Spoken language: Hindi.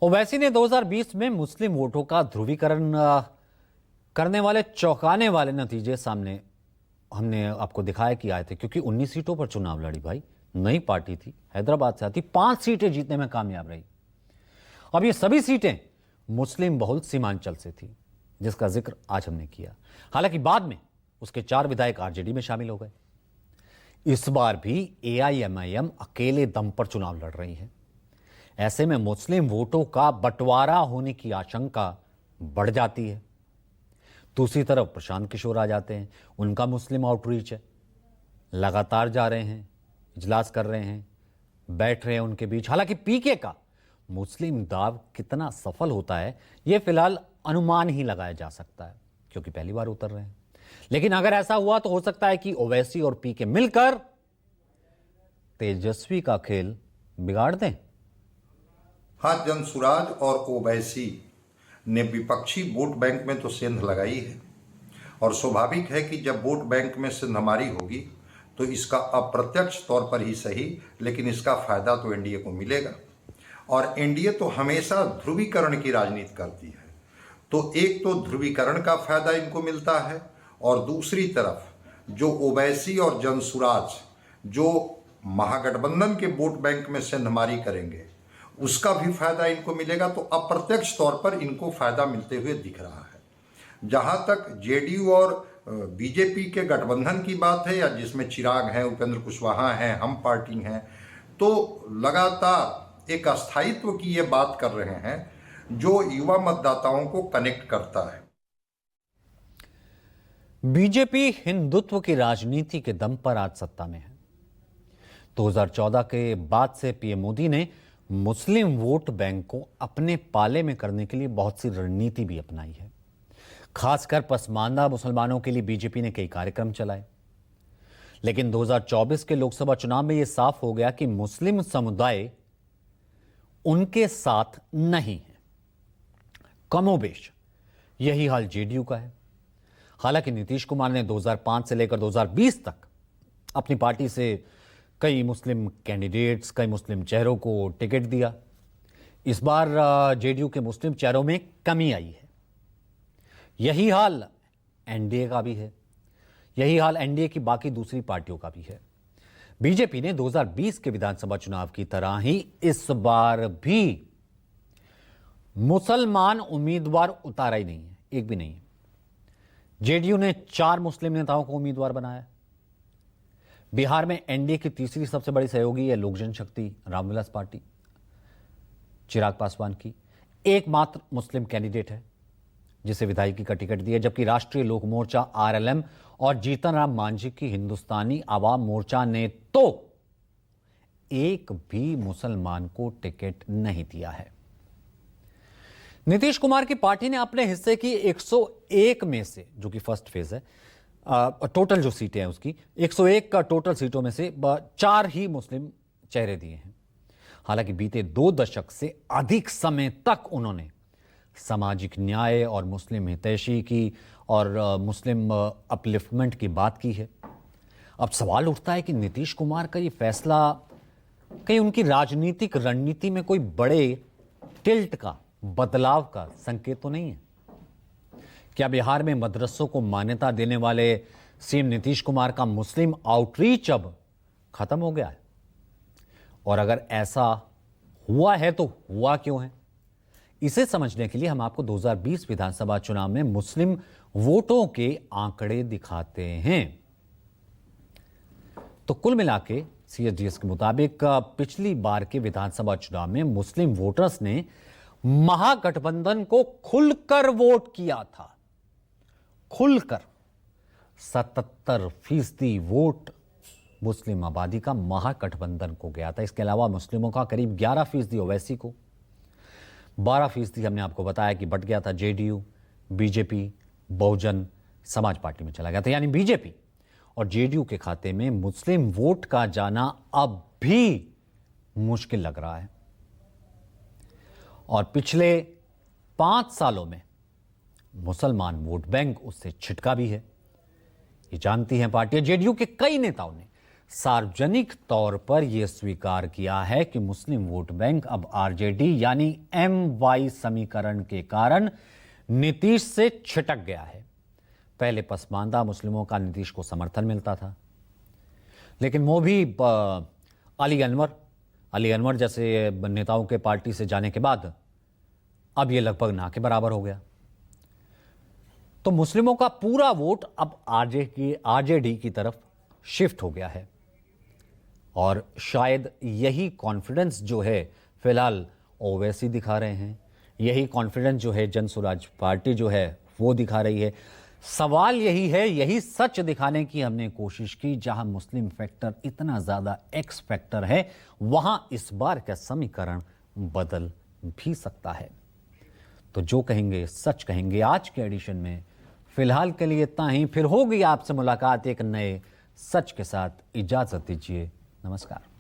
ओवैसी ने 2020 में मुस्लिम वोटों का ध्रुवीकरण करने वाले चौंकाने वाले नतीजे सामने हमने आपको दिखाया कि आए थे, क्योंकि 19 सीटों पर चुनाव लड़ी भाई। नई पार्टी थी, हैदराबाद से आती, 5 सीटें जीतने में कामयाब रही। अब ये सभी सीटें मुस्लिम बहुल सीमांचल से थी, जिसका जिक्र आज हमने किया। हालांकि बाद में उसके 4 विधायक आरजेडी में शामिल हो गए। इस बार भी एआईएमआईएम अकेले दम पर चुनाव लड़ रही है। ऐसे में मुस्लिम वोटों का बंटवारा होने की आशंका बढ़ जाती है। दूसरी तरफ प्रशांत किशोर आ जाते हैं, उनका मुस्लिम आउटरीच है, लगातार जा रहे हैं, इजलास कर रहे हैं, बैठ रहे हैं उनके बीच। हालांकि पीके का मुस्लिम दाव कितना सफल होता है यह फिलहाल अनुमान ही लगाया जा सकता है, क्योंकि पहली बार उतर रहे हैं। लेकिन अगर ऐसा हुआ तो हो सकता है कि ओवैसी और पीके मिलकर तेजस्वी का खेल बिगाड़ दें। हाँ, जनसुराज और ओवैसी ने विपक्षी वोट बैंक में तो सेंध लगाई है, और स्वाभाविक है कि जब वोट बैंक में सेंधमारी होगी तो इसका अप्रत्यक्ष तौर पर ही सही, लेकिन इसका फायदा तो एनडीए को मिलेगा। और एनडीए तो हमेशा ध्रुवीकरण की राजनीति करती है, तो एक तो ध्रुवीकरण का फायदा इनको मिलता है, और दूसरी तरफ जो ओवैसी और जनसुराज जो महागठबंधन के वोट बैंक में सेंधमारी करेंगे उसका भी फायदा इनको मिलेगा। तो अप्रत्यक्ष तौर पर इनको फायदा मिलते हुए दिख रहा है। जहां तक जेडीयू और बीजेपी के गठबंधन की बात है, या जिसमें चिराग हैं, उपेंद्र कुशवाहा हैं, हम पार्टी हैं, तो लगातार एक अस्थायित्व की ये बात कर रहे हैं जो युवा मतदाताओं को कनेक्ट करता है। बीजेपी हिंदुत्व की राजनीति के दम पर आज सत्ता में है। 2014 के बाद से पीएम मोदी ने मुस्लिम वोट बैंक को अपने पाले में करने के लिए बहुत सी रणनीति भी अपनाई है। खासकर पसमानदा मुसलमानों के लिए बीजेपी ने कई कार्यक्रम चलाए। लेकिन 2024 के लोकसभा चुनाव में यह साफ हो गया कि मुस्लिम समुदाय उनके साथ नहीं है। कमोबेश यही हाल जेडीयू का है। हालांकि नीतीश कुमार ने 2005 से लेकर 2020 तक अपनी पार्टी से कई मुस्लिम कैंडिडेट्स, कई मुस्लिम चेहरों को टिकट दिया। इस बार जेडीयू के मुस्लिम चेहरों में कमी आई है। यही हाल एनडीए का भी है। यही हाल एनडीए की बाकी दूसरी पार्टियों का भी है। बीजेपी ने 2020 के विधानसभा चुनाव की तरह ही इस बार भी मुसलमान उम्मीदवार उतारा ही नहीं है, एक भी नहीं है। जेडीयू ने 4 मुस्लिम नेताओं को उम्मीदवार बनाया। बिहार में एनडीए की तीसरी सबसे बड़ी सहयोगी है लोक जनशक्ति रामविलास पार्टी, चिराग पासवान की एकमात्र मुस्लिम कैंडिडेट है जिसे विधायकी का टिकट दिया, जबकि राष्ट्रीय लोक मोर्चा आरएलएम और जीतन राम मांझी की हिंदुस्तानी आवाम मोर्चा ने तो एक भी मुसलमान को टिकट नहीं दिया है। नीतीश कुमार की पार्टी ने अपने हिस्से की 101 में से, जो कि फर्स्ट फेज है, टोटल जो सीटें हैं उसकी 101 का टोटल सीटों में से 4 ही मुस्लिम चेहरे दिए हैं। हालांकि बीते 2 दशक से अधिक समय तक उन्होंने सामाजिक न्याय और मुस्लिम हितैषी की और मुस्लिम अपलिफ्टमेंट की बात की है। अब सवाल उठता है कि नीतीश कुमार का ये फैसला कहीं उनकी राजनीतिक रणनीति में कोई बड़े टिल्ट का, बदलाव का संकेत तो नहीं है? क्या बिहार में मदरसों को मान्यता देने वाले सीएम नीतीश कुमार का मुस्लिम आउटरीच अब खत्म हो गया है? और अगर ऐसा हुआ है तो हुआ क्यों है? इसे समझने के लिए हम आपको 2020 विधानसभा चुनाव में मुस्लिम वोटों के आंकड़े दिखाते हैं। तो कुल मिलाके सीएसडीएस के मुताबिक पिछली बार के विधानसभा चुनाव में मुस्लिम वोटर्स ने महागठबंधन को खुलकर वोट किया था। खुलकर 77% वोट मुस्लिम आबादी का महागठबंधन को गया था। इसके अलावा मुस्लिमों का करीब 11% ओवैसी को, 12% हमने आपको बताया कि बट गया था JDU, BJP, Bahujan Samaj party में चला गया था। यानी बीजेपी और जेडीयू के खाते में मुस्लिम वोट का जाना अब भी मुश्किल लग रहा है। और पिछले 5 सालों में मुसलमान वोट बैंक उससे छिटका भी है। ये जानती हैं पार्टियां। जेडीयू के कई नेताओं ने सार्वजनिक तौर पर यह स्वीकार किया है कि मुस्लिम वोट बैंक अब आरजेडी यानी MY समीकरण के कारण नीतीश से छिटक गया है। पहले पसमानदा मुस्लिमों का नीतीश को समर्थन मिलता था, लेकिन वो भी अली अनवर जैसे नेताओं के पार्टी से जाने के बाद अब ये लगभग ना के बराबर हो गया। तो मुस्लिमों का पूरा वोट अब आरजेडी की तरफ शिफ्ट हो गया है और शायद यही कॉन्फिडेंस जो है फिलहाल ओवैसी दिखा रहे हैं, यही कॉन्फिडेंस जो है जनसुराज पार्टी जो है वो दिखा रही है। सवाल यही है, यही सच दिखाने की हमने कोशिश की। जहां मुस्लिम फैक्टर इतना ज्यादा एक्स फैक्टर है, वहां इस बार का समीकरण बदल भी सकता है। तो जो कहेंगे सच कहेंगे आज के एडिशन में। फिलहाल के लिए इतना ही, फिर होगी आपसे मुलाकात एक नए सच के साथ। इजाजत दीजिए, नमस्कार।